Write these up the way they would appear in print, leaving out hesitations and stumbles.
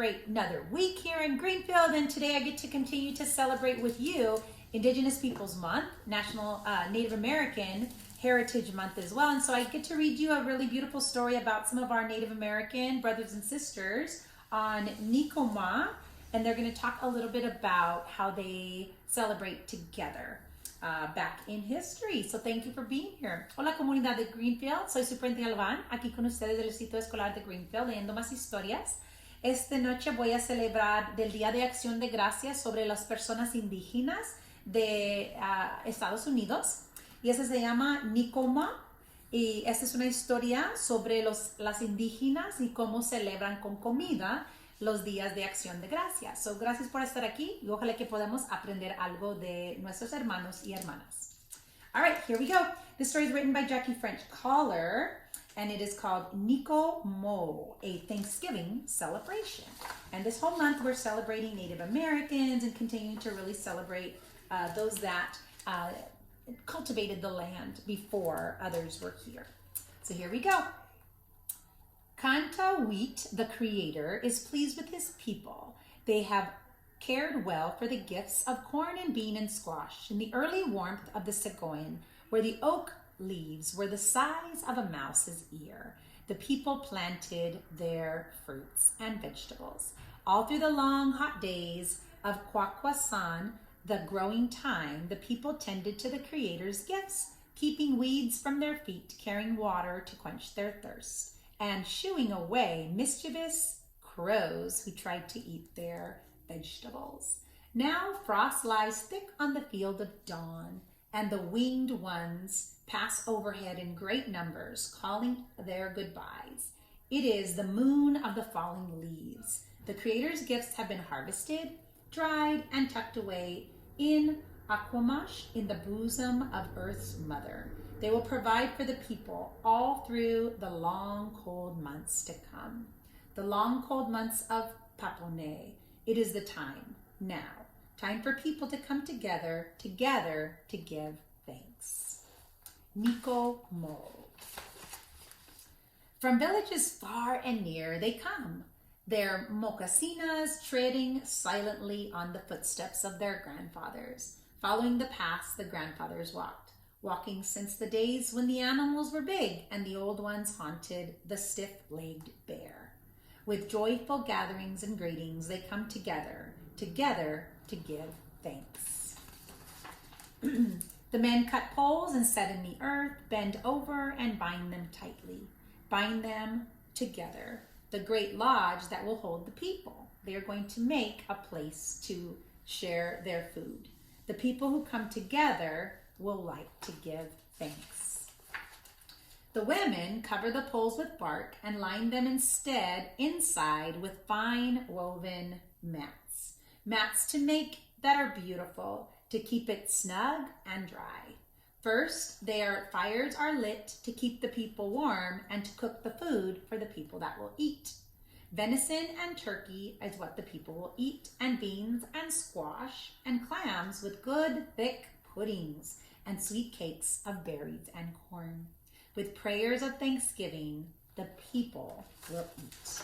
celebrate another week here in Greenfield, and today I get to continue to celebrate with you Indigenous Peoples Month, National Native American Heritage Month as well. And so I get to read you a really beautiful story about some of our Native American brothers and sisters on Nikoma, and they're going to talk a little bit about how they celebrate together back in history. So thank you for being here. Hola comunidad de Greenfield, soy Superintendent Galvan, aquí con ustedes del Distrito Escolar de Greenfield, leyendo más historias. Esta noche voy a celebrar del Día de Acción de Gracias sobre las personas indígenas de Estados Unidos, y esta se llama Nikoma, y esta es una historia sobre las indígenas y cómo celebran con comida los días de acción de gracias. So, gracias por estar aquí y ojalá que podamos aprender algo de nuestros hermanos y hermanas. All right, here we go. This story is written by Jackie French Collar, and it is called Nico Mo, a Thanksgiving celebration. And this whole month we're celebrating Native Americans and continuing to really celebrate those that cultivated the land before others were here. So here we go. Kanta Wheat, the creator, is pleased with his people. They have cared well for the gifts of corn and bean and squash in the early warmth of the Segoin, where the oak leaves were the size of a mouse's ear. The people planted their fruits and vegetables. All through the long, hot days of Kwakwasan, the growing time, the people tended to the Creator's gifts, keeping weeds from their feet, carrying water to quench their thirst, and shooing away mischievous crows who tried to eat their vegetables. Now frost lies thick on the field of dawn, and the winged ones pass overhead in great numbers, calling their goodbyes. It is the moon of the falling leaves. The Creator's gifts have been harvested, dried, and tucked away in Aquamash, in the bosom of Earth's mother. They will provide for the people all through the long, cold months to come. The long, cold months of Papone. It is the time now. Time for people to come together to give thanks. Nico Mo. From villages far and near they come, their mocasinas treading silently on the footsteps of their grandfathers, following the paths the grandfathers walked, walking since the days when the animals were big and the old ones haunted the stiff-legged bear. With joyful gatherings and greetings, they come together to give thanks. The men cut poles and set in the earth, bend over and bind them tightly. Bind them together. The great lodge that will hold the people. They are going to make a place to share their food. The people who come together will like to give thanks. The women cover the poles with bark and line them instead inside with fine woven mats. Mats to make that are beautiful, to keep it snug and dry. First, fires are lit to keep the people warm and to cook the food for the people that will eat. Venison and turkey is what the people will eat, and beans and squash and clams with good thick puddings and sweet cakes of berries and corn. With prayers of thanksgiving, the people will eat.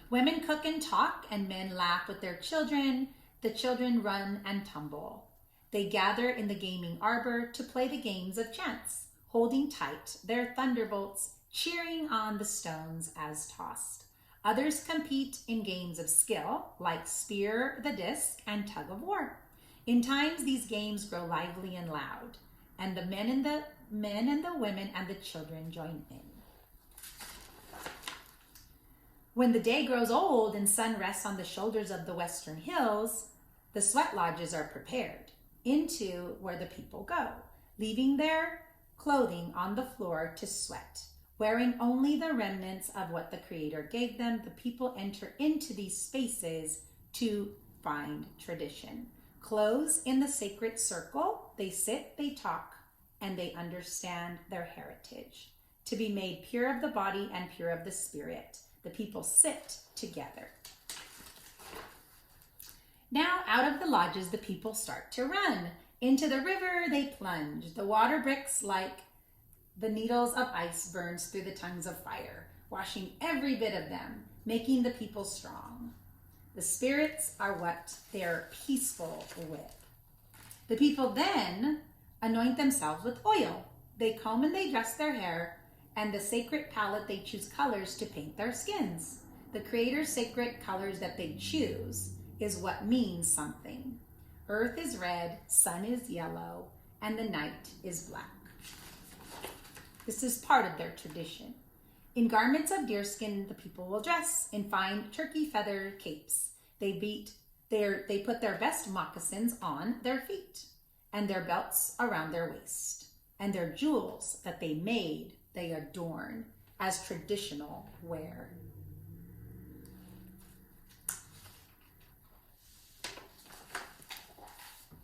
Women cook and talk, and men laugh with their children. The children run and tumble. They gather in the gaming arbor to play the games of chance, holding tight their thunderbolts, cheering on the stones as tossed. Others compete in games of skill, like spear the disc and tug of war. In times, these games grow lively and loud, and the men and the women and the children join in. When the day grows old and sun rests on the shoulders of the western hills, the sweat lodges are prepared into where the people go, leaving their clothing on the floor to sweat. Wearing only the remnants of what the Creator gave them, the people enter into these spaces to find tradition. Clothes in the sacred circle, they sit, they talk, and they understand their heritage. To be made pure of the body and pure of the spirit, the people sit together. Now out of the lodges the people start to run. Into the river they plunge. The water bricks like the needles of ice burns through the tongues of fire, washing every bit of them. making the people strong. The spirits are what they're peaceful with. The people then anoint themselves with oil. They comb and they dress their hair, and the sacred palette they choose colors to paint their skins. The Creator's sacred colors that they choose is what means something. Earth is red, sun is yellow, and the night is black. This is part of their tradition. In garments of deerskin, the people will dress. In fine turkey feather capes, they put their best moccasins on their feet, and their belts around their waist, and their jewels that they made, they adorn as traditional wear.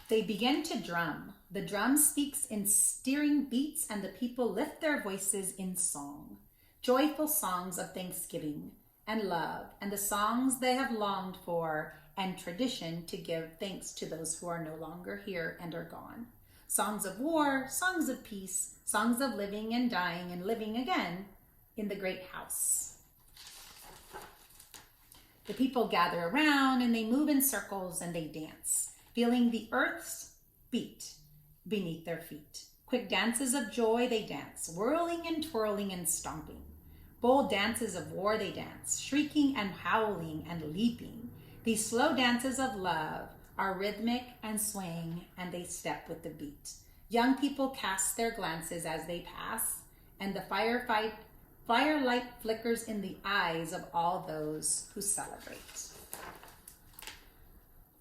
They begin to drum. The drum speaks in stirring beats, and the people lift their voices in song. Joyful songs of thanksgiving and love, and the songs they have longed for, and tradition to give thanks to those who are no longer here and are gone. Songs of war, songs of peace, songs of living and dying and living again in the great house. The people gather around and they move in circles and they dance, feeling the earth's beat beneath their feet. Quick dances of joy they dance, whirling and twirling and stomping. Bold dances of war they dance, shrieking and howling and leaping. These slow dances of love are rhythmic and swaying, and they step with the beat. Young people cast their glances as they pass, and the firelight flickers in the eyes of all those who celebrate.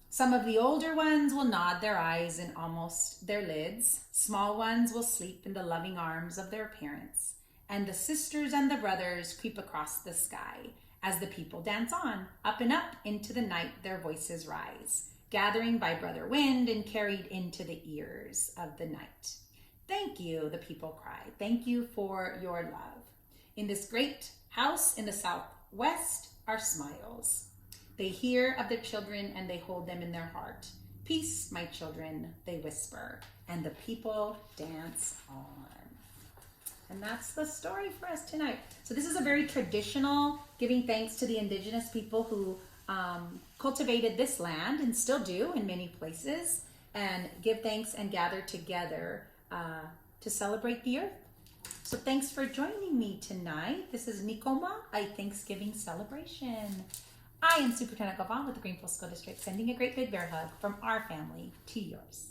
Some of the older ones will nod their eyes in almost their lids. Small ones will sleep in the loving arms of their parents. And the sisters and the brothers creep across the sky as the people dance on. Up and up into the night their voices rise, gathering by brother wind and carried into the ears of the night. Thank you, the people cry. Thank you for your love. In this great house in the southwest are smiles. They hear of their children and they hold them in their heart. Peace, my children, they whisper, and the people dance on. And that's the story for us tonight. So this is a very traditional giving thanks to the indigenous people who cultivated this land and still do in many places, and give thanks and gather together to celebrate the earth. So thanks for joining me tonight. This is Nikoma, a Thanksgiving celebration. I am Superintendent Galvan with the Greenfield School District, sending a great big bear hug from our family to yours.